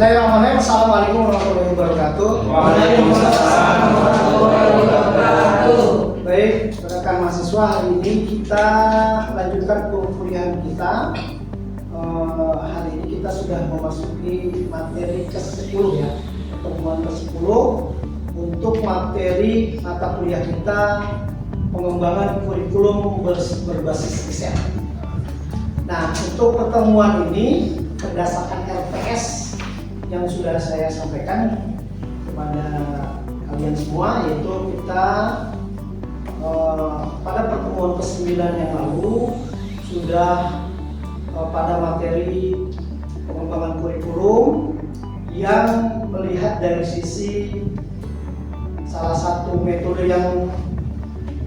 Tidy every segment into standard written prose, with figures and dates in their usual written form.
Bismillahirrahmanirrahim. Assalamualaikum warahmatullahi wabarakatuh. Waalaikumsalam warahmatullahi wabarakatuh. Baik, rekan mahasiswa, hari ini kita lanjutkan perkuliahan kita. Hari ini kita sudah memasuki materi ke-10 ya, pertemuan ke-10 untuk materi mata kuliah kita pengembangan kurikulum berbasis riset. Nah, untuk pertemuan ini berdasarkan RPS yang sudah saya sampaikan kepada kalian semua, yaitu kita pada pertemuan ke-9 yang lalu sudah pada materi pengembangan kurikulum yang melihat dari sisi salah satu metode yang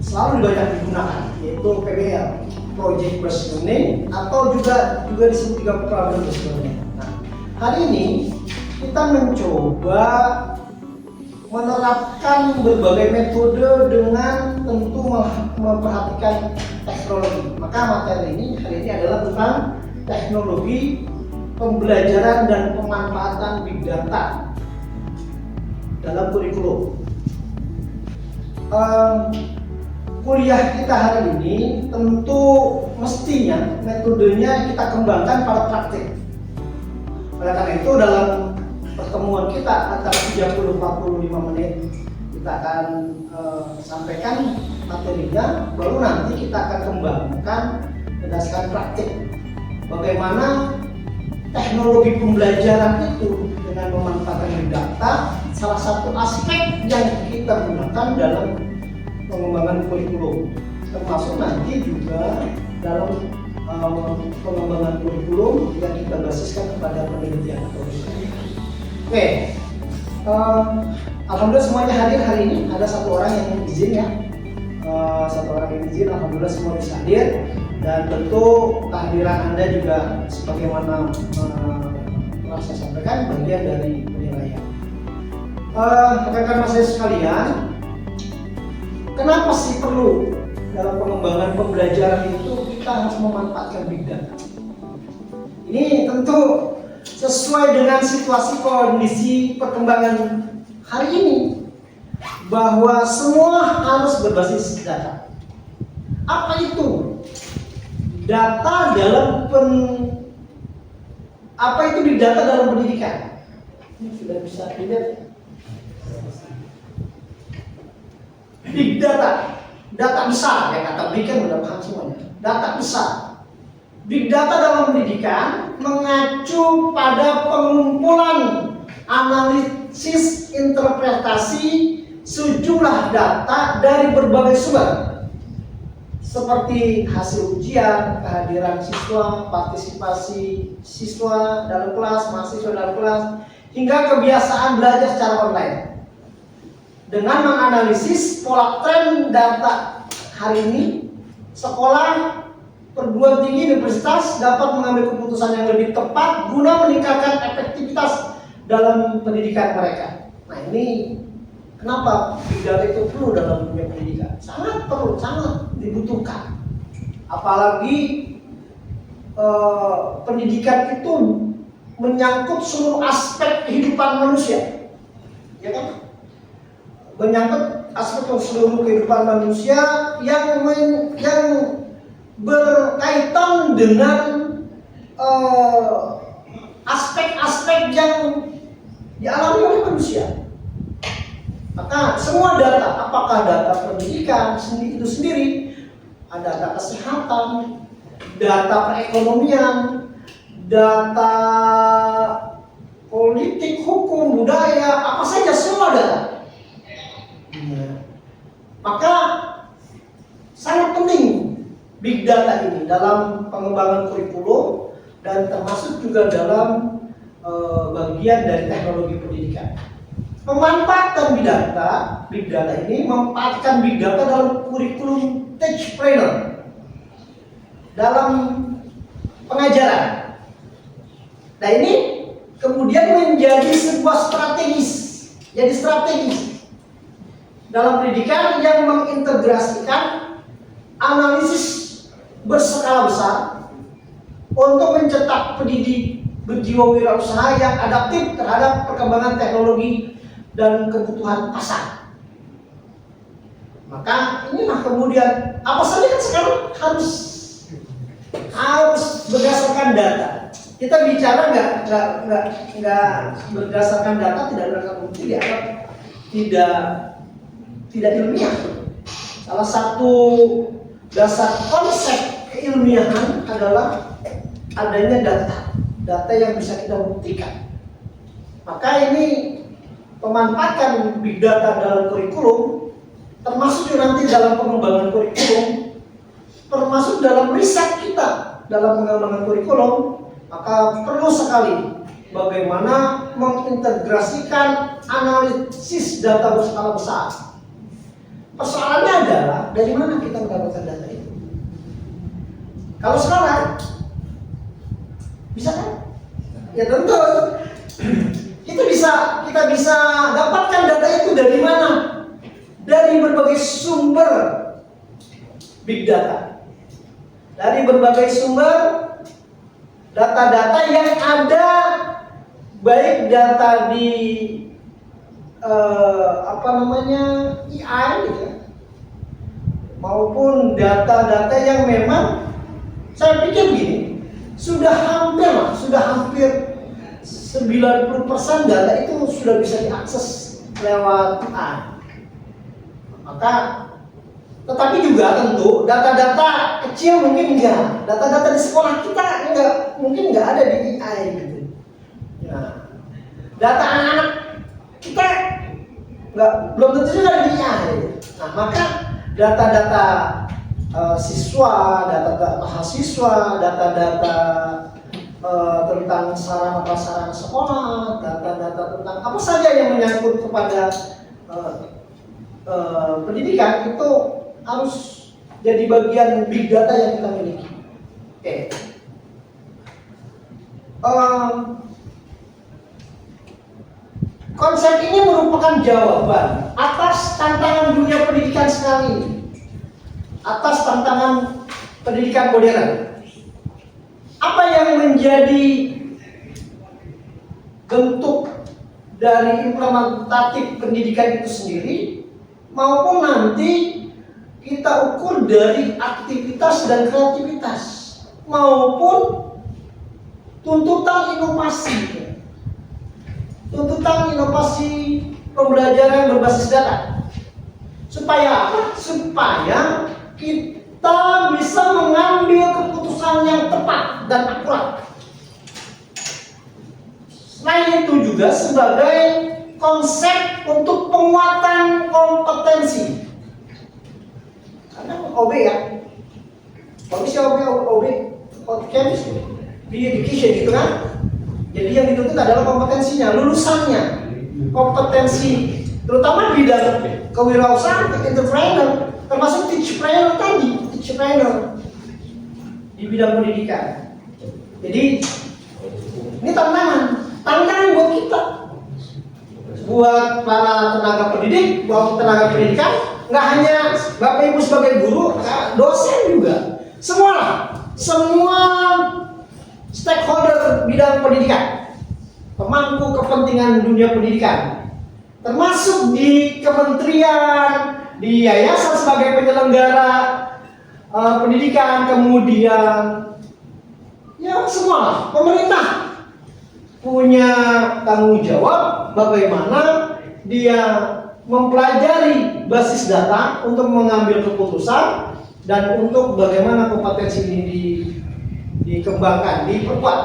selalu banyak digunakan, yaitu PBL, Project Based Learning, atau juga disebut juga Problem Based Learning. Nah, hari ini kita mencoba menerapkan berbagai metode dengan tentu memperhatikan teknologi. Maka materi ini hari ini adalah tentang teknologi pembelajaran dan pemanfaatan big data dalam kurikulum. Kuliah kita hari ini tentu mestinya metodenya kita kembangkan pada praktik. Oleh karena itu dalam pertemuan kita antara 30-45 menit kita akan sampaikan materinya, baru nanti kita akan kembangkan berdasarkan praktik bagaimana teknologi pembelajaran itu dengan memanfaatkan big data, salah satu aspek yang kita gunakan dalam pengembangan kurikulum, termasuk nanti juga dalam pengembangan kurikulum yang kita basiskan kepada penelitian atau riset. Oke, alhamdulillah semuanya hadir hari ini. Ada satu orang yang izin ya, alhamdulillah semua bisa hadir, dan tentu kehadiran Anda juga sebagaimana telah saya sampaikan bagian dari penilaian. Rekan-rekan mahasiswa sekalian, kenapa sih perlu dalam pengembangan pembelajaran itu kita harus memanfaatkan big data? Ini tentu sesuai dengan situasi kondisi perkembangan hari ini, bahwa semua harus berbasis data. Apa itu data apa itu big data dalam pendidikan? Ini sudah bisa dilihat. Big data, data besar, ya kata pendidikan udah paham semuanya. Data besar. Big data dalam pendidikan mengacu pada pengumpulan, analisis, interpretasi sejumlah data dari berbagai sumber, seperti hasil ujian, kehadiran siswa, partisipasi siswa dalam kelas, mahasiswa dalam kelas, hingga kebiasaan belajar secara online. Dengan menganalisis pola tren data hari ini, sekolah, perguruan tinggi, universitas dapat mengambil keputusan yang lebih tepat guna meningkatkan efektivitas dalam pendidikan mereka. Nah, ini kenapa big data itu perlu dalam dunia pendidikan? Sangat perlu, sangat dibutuhkan. Apalagi pendidikan itu menyangkut seluruh aspek kehidupan manusia, ya kan? Menyangkut aspek seluruh kehidupan manusia yang berkaitan dengan aspek-aspek yang dialami oleh manusia. Maka semua data, apakah data pendidikan itu sendiri, ada data kesehatan, data perekonomian, data politik, hukum, budaya, apa saja, semua data. Maka sangat penting big data ini dalam pengembangan kurikulum dan termasuk juga dalam bagian dari teknologi pendidikan. Pemanfaatan big data ini memanfaatkan big data dalam kurikulum teach planner dalam pengajaran. Nah, ini kemudian menjadi sebuah strategis dalam pendidikan yang mengintegrasikan analisis berskala besar untuk mencetak pendidik berjiwa wirausaha yang adaptif terhadap perkembangan teknologi dan kebutuhan pasar. Maka inilah kemudian apa saja kan sekarang harus berdasarkan data. Kita bicara nggak berdasarkan data, tidak berdasarkan bukti, dianggap tidak ilmiah. Salah satu dasar konsep keilmiahan adalah adanya data yang bisa kita buktikan. Maka ini pemanfaatan big data dalam kurikulum, termasuk juga nanti dalam pengembangan kurikulum, termasuk dalam riset kita dalam pengembangan kurikulum, maka perlu sekali bagaimana mengintegrasikan analisis data berskala besar. Persoalannya adalah dari mana kita mendapatkan data itu? Kalau sekarang bisa kan? Ya tentu. Kita bisa dapatkan data itu dari mana? Dari berbagai sumber big data. Dari berbagai sumber data-data yang ada, baik data di AI gitu ya, maupun data-data yang memang saya pikir gini, sudah hampir 90% data itu sudah bisa diakses lewat AI. Maka tetapi juga tentu data-data kecil mungkin enggak, data-data di sekolah kita mungkin enggak ada di AI gitu. Nah, data anak-anak kita belum tentu juga ada di AI. Nah, maka data-data siswa, data-data mahasiswa, data-data tentang sarana prasarana sekolah, data-data tentang apa saja yang menyangkut kepada pendidikan itu harus jadi bagian big data yang kita miliki. Oke. Konsep ini merupakan jawaban atas tantangan dunia pendidikan sekarang ini, atas tantangan pendidikan modern. Apa yang menjadi bentuk dari implementatif pendidikan itu sendiri, maupun nanti kita ukur dari aktivitas dan kreativitas, maupun tuntutan inovasi pembelajaran berbasis data. Supaya apa? Supaya kita bisa mengambil keputusan yang tepat dan akurat. Selain itu juga sebagai konsep untuk penguatan kompetensi. Karena OB ya, OB di education gitu kan. Jadi yang dituntut adalah kompetensinya, lulusannya, kompetensi, terutama di bidang kewirausahaan, entrepreneur, termasuk teachpreneur tadi, teachpreneur di bidang pendidikan. Jadi ini tantangan buat kita, buat para tenaga pendidik, buat tenaga pendidikan, nggak hanya Bapak Ibu sebagai guru, dosen juga, semua stakeholder bidang pendidikan, pemangku kepentingan dunia pendidikan, termasuk di kementerian, di yayasan sebagai penyelenggara pendidikan, kemudian ya semua pemerintah punya tanggung jawab bagaimana dia mempelajari basis data untuk mengambil keputusan dan untuk bagaimana kompetensi ini dikembangkan, diperkuat.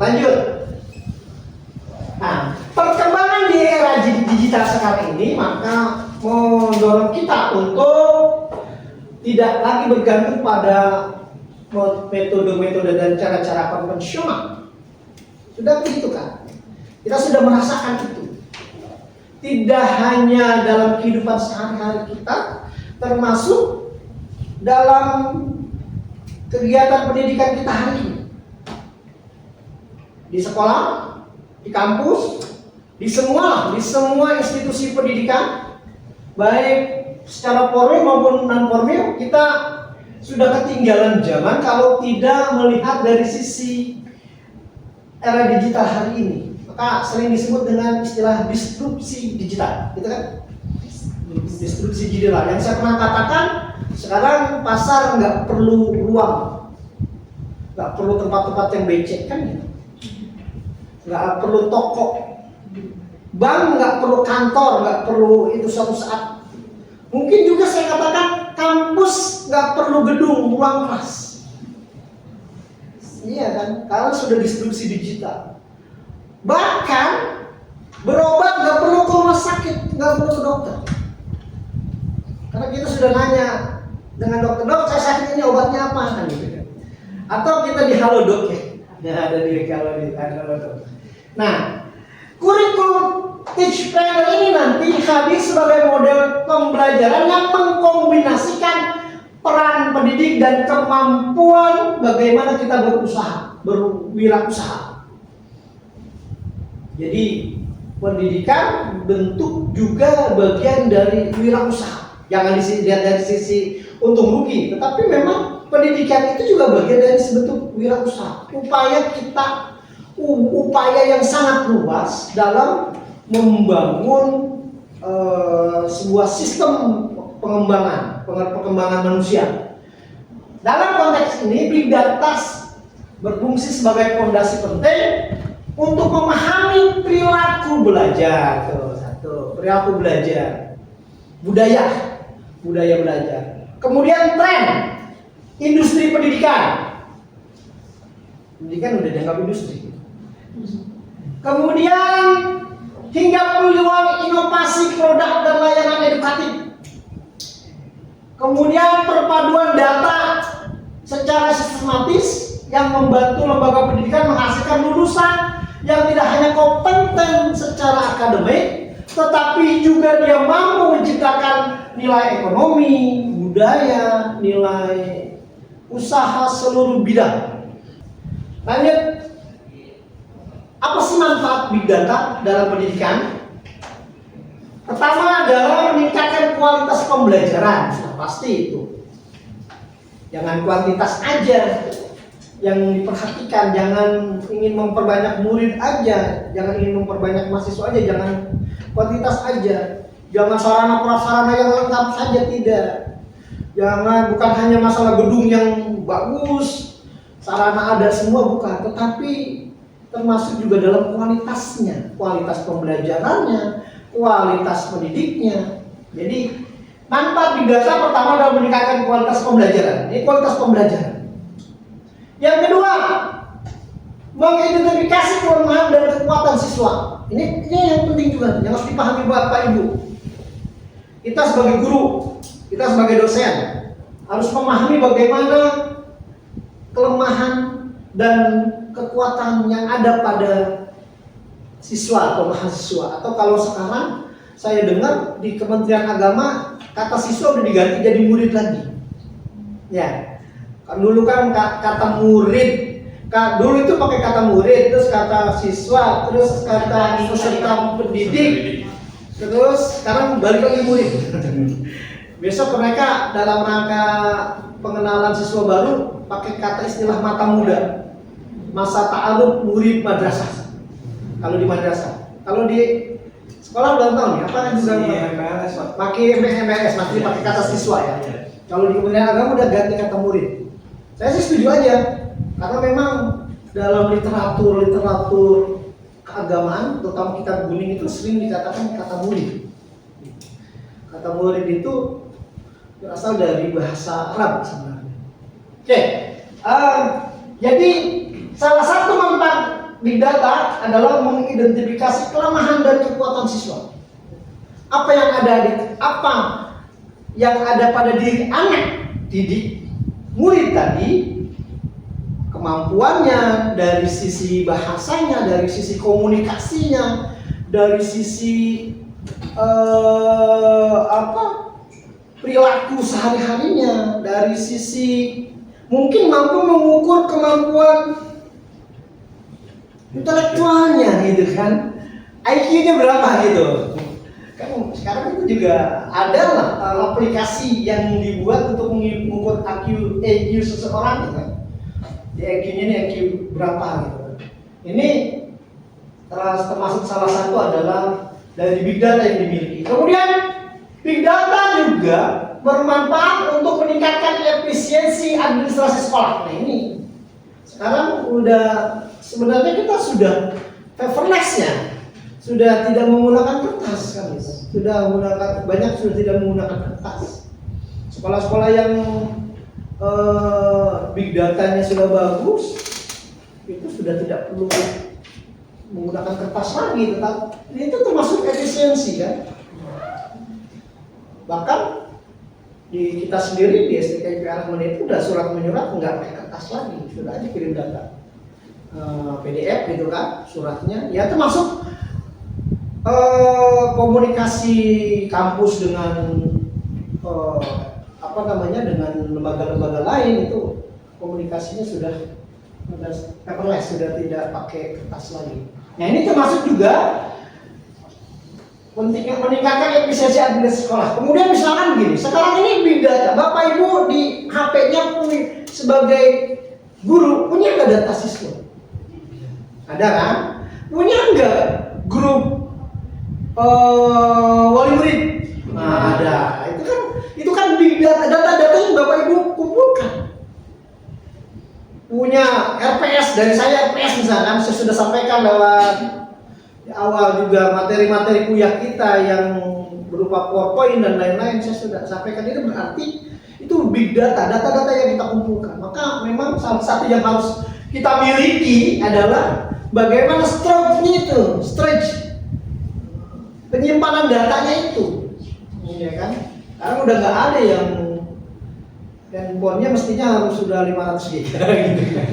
Lanjut. Nah, perkembangan di era digital sekarang ini maka mendorong kita untuk tidak lagi bergantung pada metode-metode dan cara-cara konvensional. Sudah begitu kan? Kita sudah merasakan itu. Tidak hanya dalam kehidupan sehari-hari kita, termasuk dalam kegiatan pendidikan kita hari ini. Di sekolah, di kampus, di semua institusi pendidikan, baik secara formil maupun non formil, kita sudah ketinggalan zaman kalau tidak melihat dari sisi era digital hari ini, maka sering disebut dengan istilah disrupsi digital, gitu kan? Disrupsi digital. Yang saya pernah katakan, sekarang pasar nggak perlu ruang, nggak perlu tempat-tempat yang becek kan gitu. Nggak perlu toko, bank nggak perlu kantor, nggak perlu itu suatu saat. Mungkin juga saya katakan kampus nggak perlu gedung, ruang kelas. Iya kan, karena sudah distribusi digital. Bahkan berobat nggak perlu ke rumah sakit, nggak perlu ke dokter. Karena kita sudah nanya dengan dokter, dok saya sakit ini obatnya apa kan gitu kan. Atau kita di Halodoc ya, ada di Halodoc. Nah, kurikulum Teach Planner ini nanti hadir sebagai model pembelajaran yang mengkombinasikan peran pendidik dan kemampuan bagaimana kita berusaha, berwirausaha. Jadi pendidikan bentuk juga bagian dari wirausaha. Jangan dilihat dari sisi untung rugi, tetapi memang pendidikan itu juga bagian dari bentuk wirausaha. Upaya yang sangat luas dalam membangun sebuah sistem pengembangan manusia. Dalam konteks ini, Big Data berfungsi sebagai fondasi penting untuk memahami perilaku belajar. Perilaku belajar, budaya belajar. Kemudian tren industri pendidikan. Pendidikan udah dianggap industri. Kemudian hingga peluang inovasi produk dan layanan edukatif. Kemudian perpaduan data secara sistematis yang membantu lembaga pendidikan menghasilkan lulusan yang tidak hanya kompeten secara akademik, tetapi juga dia mampu menciptakan nilai ekonomi, budaya, nilai usaha seluruh bidang. Lanjut, apa sih manfaat Big Data dalam pendidikan? Pertama adalah meningkatkan kualitas pembelajaran, sudah pasti itu. Jangan kuantitas aja yang diperhatikan, jangan ingin memperbanyak murid aja, jangan ingin memperbanyak mahasiswa aja, jangan kuantitas aja. Jangan sarana prasarana yang lengkap saja, tidak. Jangan, bukan hanya masalah gedung yang bagus, sarana ada semua, bukan, tetapi termasuk juga dalam kualitasnya, kualitas pembelajarannya, kualitas pendidiknya. Jadi manfaat Big Data pertama adalah meningkatkan kualitas pembelajaran. Ini kualitas pembelajaran. Yang kedua, mengidentifikasi kelemahan dan kekuatan siswa. Ini yang penting juga, yang harus dipahami Bapak Ibu. Kita sebagai guru, kita sebagai dosen harus memahami bagaimana kelemahan dan kekuatan yang ada pada siswa atau mahasiswa. Atau kalau sekarang saya dengar di Kementerian Agama kata siswa udah diganti jadi murid lagi. Ya, kan dulu kan kata murid, dulu itu pakai kata murid, terus kata siswa, terus kata peserta pendidik, terus sekarang balik lagi murid. Besok mereka dalam rangka pengenalan siswa baru pakai kata istilah mata muda, masa ta'aruf murid madrasah. Kalau di madrasah, kalau di sekolah belum tahu nih, apa kan juga pakai MPS, masih pakai kata siswa ya. Kalau di Kementerian Agama udah ganti kata murid. Saya sih setuju aja, karena memang dalam literatur keagamaan, terutama kitab kuning itu sering dikatakan kata murid. Kata murid itu berasal dari bahasa Arab sebenarnya. Oke, jadi salah satu manfaat Big Data adalah mengidentifikasi kelemahan dan kekuatan siswa. Apa yang ada pada diri anak didik murid tadi, kemampuannya dari sisi bahasanya, dari sisi komunikasinya, dari sisi perilaku sehari-harinya, dari sisi mungkin mampu mengukur kemampuan intelektualnya gitu kan, IQ-nya berapa gitu. Kan sekarang itu juga ada lah aplikasi yang dibuat untuk mengukur IQ seseorang gitu kan. Di IQ-nya ini IQ berapa gitu. Ini termasuk salah satu adalah dari big data yang dimiliki. Kemudian big data juga bermanfaat untuk meningkatkan efisiensi administrasi sekolah. Nah ini sekarang udah sebenarnya kita sudah paperless ya, sudah tidak menggunakan kertas kan, sudah menggunakan sudah tidak menggunakan kertas. Sekolah-sekolah yang big datanya sudah bagus itu sudah tidak perlu menggunakan kertas lagi, itu termasuk efisiensi kan. Bahkan di kita sendiri di STKIP Arahmani itu udah surat menyurat nggak pakai kertas lagi, sudah aja kirim data PDF gitu kan suratnya. Ya termasuk komunikasi kampus dengan dengan lembaga-lembaga lain itu komunikasinya sudah paperless, sudah tidak pakai kertas lagi. Nah ini termasuk juga meningkatkan efisiensi administrasi sekolah. Kemudian misalkan gini, sekarang ini big data, Bapak Ibu di HP-nya sebagai guru punya nggak data siswa? Ada kan? Punya nggak grup wali murid? Nah ada. Itu kan big data yang Bapak Ibu kumpulkan. Punya RPS, dari saya RPS misalkan, saya sudah sampaikan lewat di awal juga materi-materi kuliah kita yang berupa PowerPoint dan lain-lain, saya sudah sampaikan. Ini berarti itu big data yang kita kumpulkan. Maka memang salah satu yang harus kita miliki adalah bagaimana storage penyimpanan datanya itu, ya kan? Karena udah nggak ada yang handphonenya mestinya harus sudah 500 GB gitu kan.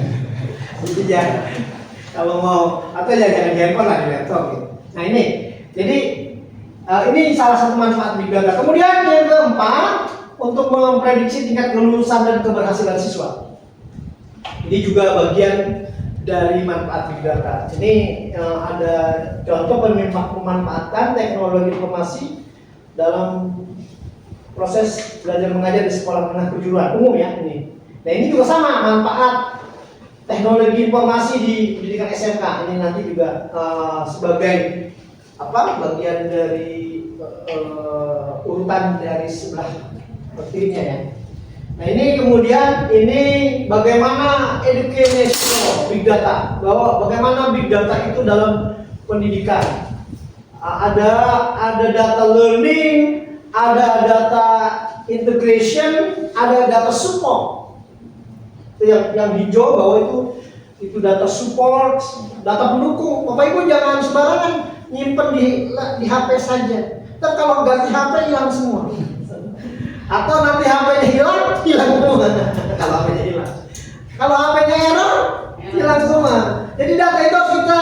Jadi ya kalau mau atau ya jangan di handphone lah, di laptop gitu. Nah ini, jadi ini salah satu manfaat big data. Kemudian yang keempat, untuk memprediksi tingkat kelulusan dan keberhasilan siswa. Ini juga bagian dari manfaat big data. Ini ada contoh pemanfaatan teknologi informasi dalam proses belajar mengajar di sekolah menengah kejuruan umum ya ini. Nah ini juga sama manfaat teknologi informasi di pendidikan SMK. Ini nanti juga sebagai bagian dari urutan dari sebelah kirinya ya. Nah ini kemudian ini bagaimana educational big data, bahwa bagaimana big data itu dalam pendidikan. Ada data learning, ada data integration, ada data support. Itu yang hijau bahwa itu data support, data pendukung. Bapak Ibu jangan sembarangan nyimpen di HP saja. Ntar kalau ganti HP hilang semua. Atau nanti HP-nya hilang semua. Kalau HP-nya hilang. Kalau HP-nya error, hilang semua. Jadi data itu harus kita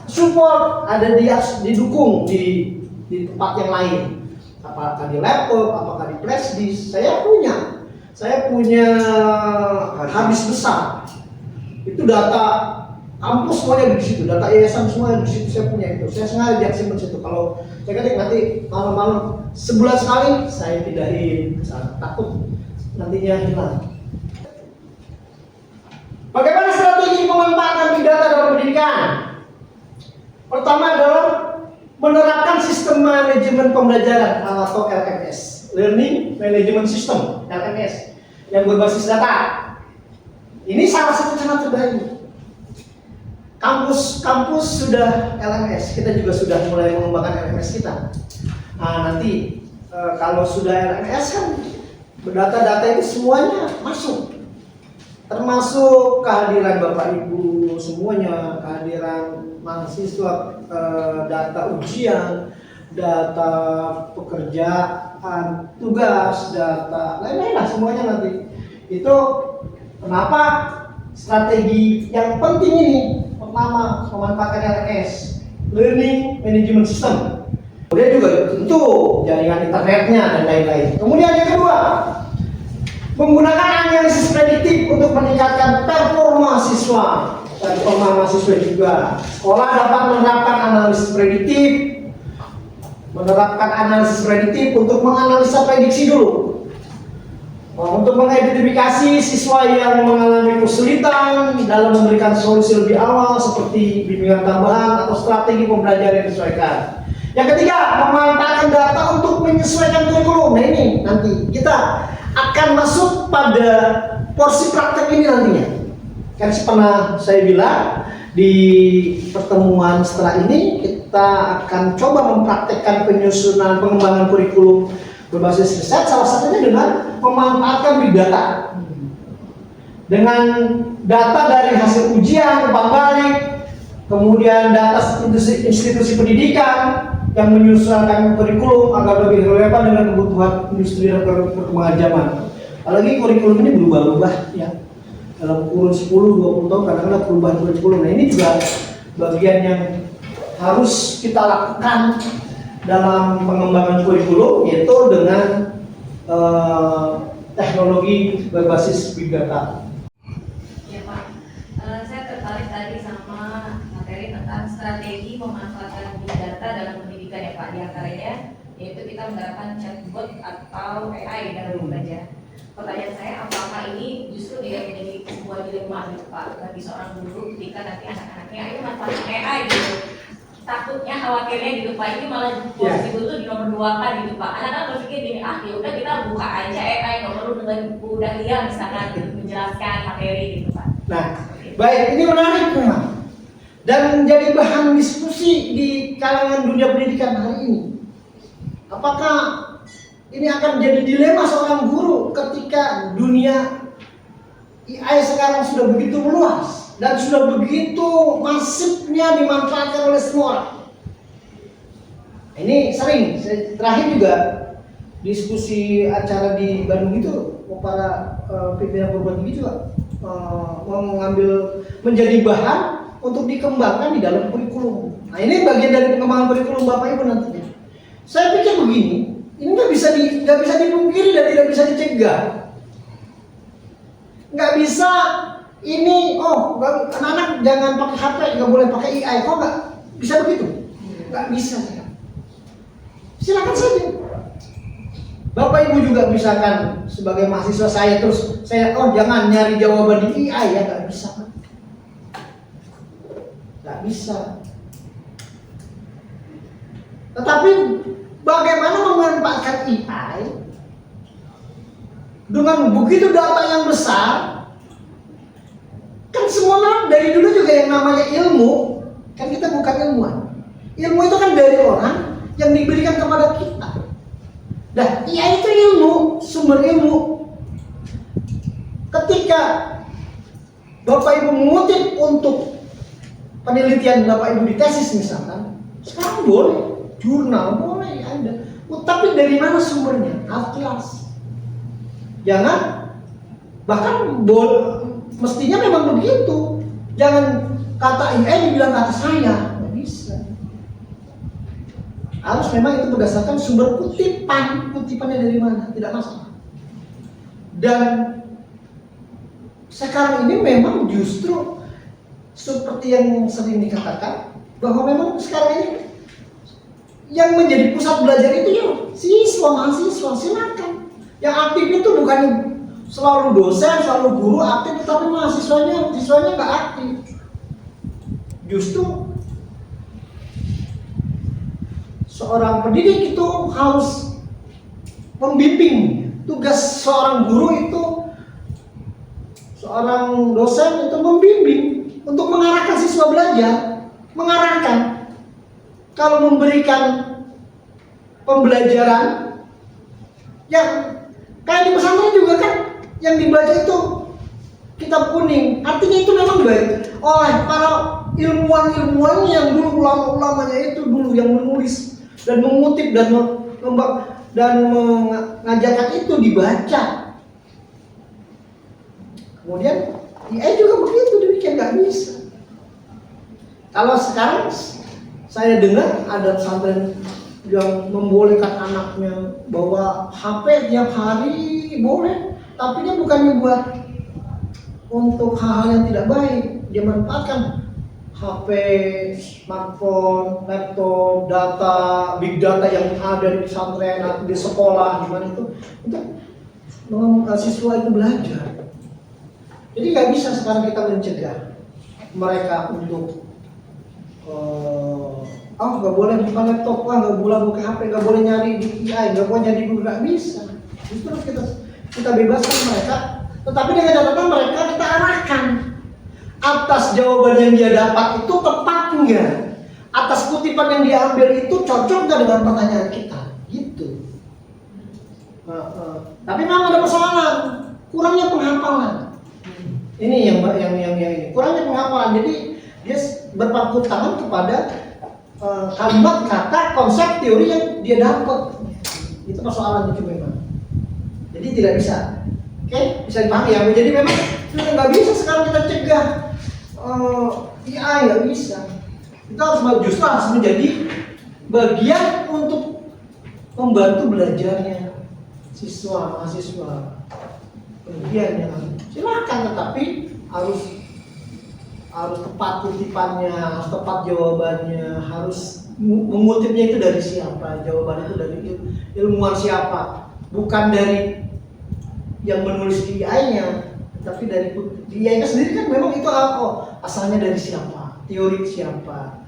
support, ada didukung di tempat yang lain. Apakah di laptop, apakah di flash disk. Saya punya habis besar. Itu data kampus semuanya di situ, data yayasan semuanya di situ saya punya itu. Saya sengaja simpan situ. Kalau saya ketik nanti malam-malam sebulan sekali saya pindahin ke sana. Takut nantinya hilang. Bagaimana strategi pemanfaatan big data dalam pendidikan? Pertama adalah menerapkan sistem manajemen pembelajaran atau LMS, Learning Management System (LMS) yang berbasis data. Ini salah satu cara terbaik. Kampus sudah LMS, kita juga sudah mulai mengembangkan LMS kita. Nah nanti kalau sudah LMS kan data-data itu semuanya masuk, termasuk kehadiran Bapak Ibu semuanya, kehadiran mahasiswa, data ujian, data pekerjaan, tugas, data lain-lain lah semuanya nanti. Itu kenapa strategi yang penting ini? Pertama, memanfaatkan LMS, Learning Management System. Kemudian juga tentu jaringan internetnya dan lain-lain. Kemudian yang kedua, menggunakan analisis prediktif untuk meningkatkan performa siswa. Performa mahasiswa juga. Sekolah dapat menerapkan analisis prediktif untuk menganalisa prediksi dulu. Untuk mengidentifikasi siswa yang mengalami kesulitan dalam memberikan solusi lebih awal seperti bimbingan tambahan atau strategi pembelajaran yang disesuaikan. Yang ketiga, memanfaatkan data untuk menyesuaikan kurikulum. Nah ini nanti kita akan masuk pada porsi praktek ini nantinya. Kan pernah saya bilang di pertemuan setelah ini kita akan coba mempraktekkan penyusunan pengembangan kurikulum berbasis riset, salah satunya dengan memanfaatkan big data. Dengan data dari hasil ujian, umpan balik, kemudian data institusi pendidikan yang menyesuaikan kurikulum agar lebih relevan dengan kebutuhan industri dan perkembangan zaman. Apalagi kurikulum ini berubah-ubah ya. Dalam kurun 10-20 tahun kadang-kadang perubahan kurikulum. Nah ini juga bagian yang harus kita lakukan dalam pengembangan kurikulum, yaitu dengan teknologi berbasis big data. Ya Pak, saya tertarik tadi sama materi tentang strategi memanfaatkan big data dalam pendidikan ya Pak. Di antaranya yaitu kita menerapkan chatbot atau AI dalam belajar. Pertanyaan saya, apakah ini justru tidak menjadi sebuah dilema gitu Pak bagi seorang guru ketika nanti anak-anaknya ini manfaatkan AI gitu? Takutnya khawatirnya gitu Pak, ini malah posisi guru tuh di nomor 2 kan gitu Pak. Anak-anak berpikir gini, ya udah kita buka aja AI, nggak perlu dengan Bu Dahlia misalkan menjelaskan materi gitu Pak. Nah, baik, ini menarik memang dan menjadi bahan diskusi di kalangan dunia pendidikan hari ini. Apakah ini akan jadi dilema seorang guru ketika dunia AI sekarang sudah begitu meluas dan sudah begitu masifnya dimanfaatkan oleh semua orang. Ini sering, terakhir juga diskusi acara di Bandung itu, para pimpinan perguruan tinggi juga mengambil menjadi bahan untuk dikembangkan di dalam kurikulum. Nah ini bagian dari pengembangan kurikulum Bapak Ibu nantinya. Saya pikir begini, ini nggak bisa dipungkiri dan tidak bisa dicegah. Nggak bisa ini, anak-anak jangan pakai HP, nggak boleh pakai AI, kok nggak bisa begitu? Nggak bisa. Silakan saja. Bapak Ibu juga misalkan sebagai mahasiswa saya terus saya jangan nyari jawaban di AI ya, nggak bisa. Nggak bisa. Tetapi bagaimana memanfaatkan AI dengan begitu data yang besar? Kan semua orang dari dulu juga yang namanya ilmu, kan kita bukan ilmuwan. Ilmu itu kan dari orang yang diberikan kepada kita. Nah, AI itu ilmu, sumber ilmu. Ketika Bapak Ibu mengutip untuk penelitian Bapak Ibu di tesis misalkan, sekarang boleh, jurnal boleh ada. Tapi dari mana sumbernya? Atlas. Jangan, bahkan mestinya memang begitu. Jangan kata AI dibilang kata saya, nggak bisa. Harus memang itu berdasarkan sumber kutipannya dari mana, tidak masalah. Dan sekarang ini memang justru seperti yang sering dikatakan bahwa memang sekarang ini yang menjadi pusat belajar itu ya mahasiswa, silakan. Yang aktif itu bukan selalu dosen, selalu guru aktif, tapi siswanya nggak aktif. Justru seorang pendidik itu harus membimbing. Tugas seorang guru itu, seorang dosen itu membimbing untuk mengarahkan siswa belajar, mengarahkan. Kalau memberikan pembelajaran yang kayak di pesantren juga kan, yang dibaca itu kitab kuning, artinya itu memang baik oleh para ilmuwan-ilmuwan yang dulu, ulama-ulamanya itu dulu yang menulis dan mengutip dan mengajarkan itu dibaca. Kemudian AI juga begitu, demikian nggak bisa. Kalau sekarang saya dengar ada pesantren yang membolehkan anaknya bawa HP tiap hari, boleh, tapi dia bukannya buat untuk hal-hal yang tidak baik. Dia manfaatkan HP, smartphone, laptop, data, big data yang ada di pesantren, di sekolah, di mana itu untuk siswa itu belajar. Jadi nggak bisa sekarang kita mencegah mereka untuk nggak boleh buka laptop, nggak boleh buka HP, nggak boleh nyari di AI, nggak boleh nyari Google, nggak bisa. Itu harus kita bebaskan mereka. Tetapi dengan catatan mereka kita arahkan atas jawaban yang dia dapat itu tepat enggak, atas kutipan yang dia ambil itu cocok nggak dengan pertanyaan kita, gitu. Tapi memang ada persoalan, kurangnya penghafalan. Ini yang ini kurangnya penghafalan. Jadi dia berpangku tangan kepada kalimat, kata, konsep, teori yang dia dapat. Itu persoalan itu memang. Jadi tidak bisa. Oke, bisa dipahami ya. Jadi memang nggak bisa sekarang kita cegah AI, nggak bisa. Kita justru harus menjadi bagian untuk membantu belajarnya siswa, mahasiswa. Kemudian yang silakan, tetapi harus tepat kutipannya, harus tepat jawabannya, harus mengutipnya itu dari siapa, jawabannya itu dari ilmuwan siapa, bukan dari yang menulis di AI-nya, tapi dari di AI-nya sendiri kan memang itu asalnya dari siapa, teori siapa,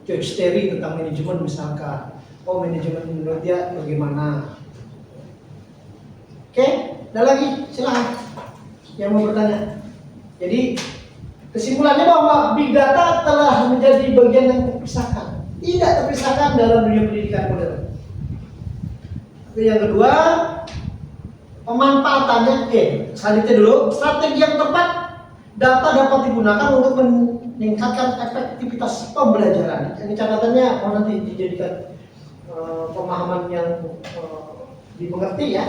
George Terry tentang manajemen misalkan, manajemen menurut dia bagaimana. Oke, ada lagi, silahkan yang mau bertanya. Jadi kesimpulannya bahwa big data telah menjadi bagian yang terpisahkan, tidak terpisahkan dalam dunia pendidikan modern. Yang kedua, pemanfaatannya. Selanjutnya dulu, strategi yang tepat data dapat digunakan untuk meningkatkan efektivitas pembelajaran. Ini catatannya mau nanti dijadikan pemahaman yang dimengerti ya.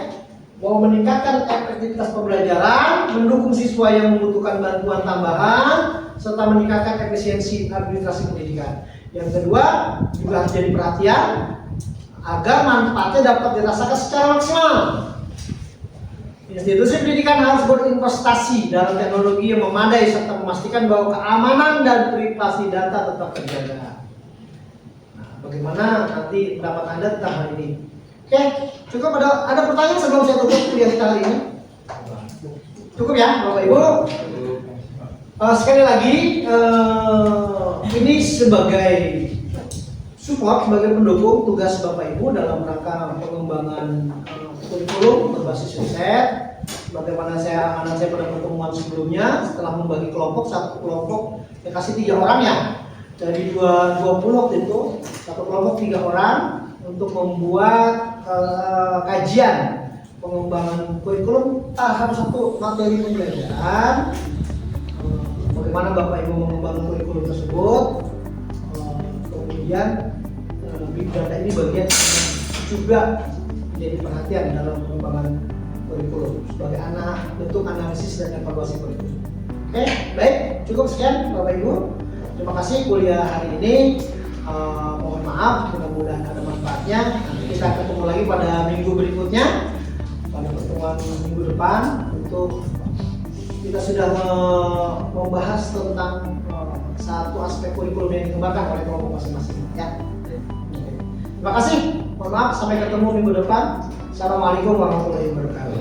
Mau meningkatkan efektivitas pembelajaran, mendukung siswa yang membutuhkan bantuan tambahan, serta meningkatkan efisiensi administrasi pendidikan. Yang kedua, juga harus jadi perhatian agar manfaatnya dapat dirasakan secara maksimal. Institusi pendidikan harus berinvestasi dalam teknologi yang memadai serta memastikan bahwa keamanan dan privasi data tetap terjaga. Nah, bagaimana nanti pendapat Anda tentang hal ini? Oke, cukup. Ada pertanyaan sebelum saya tutup kuliah kita hari ini? Cukup ya, Bapak Ibu. Sekali lagi, ini sebagai support, sebagai pendukung tugas Bapak Ibu dalam rangka pengembangan kurikulum berbasis riset. Bagaimana anak saya pada pertemuan sebelumnya, setelah membagi kelompok, satu kelompok saya kasih 3 orang ya, dari 20 waktu itu, satu kelompok 3 orang untuk membuat kajian pengembangan kurikulum tahap 1 materi pembelajaran. Bagaimana Bapak Ibu mengembangkan kurikulum tersebut, kemudian big data ini bagian juga menjadi perhatian dalam pengembangan kurikulum sebagai bentuk analisis dan evaluasi kurikulum. Oke, baik, cukup sekian Bapak Ibu. Terima kasih kuliah hari ini. Mohon maaf, mudah-mudahan ada manfaatnya. Nanti kita ketemu lagi pada minggu berikutnya, pada pertemuan minggu depan, untuk kita sudah membahas tentang satu aspek kurikulum yang dikembangkan oleh kelompok masing-masing. Ya. Terima kasih. Mohon maaf, sampai ketemu minggu depan. Assalamualaikum warahmatullahi wabarakatuh.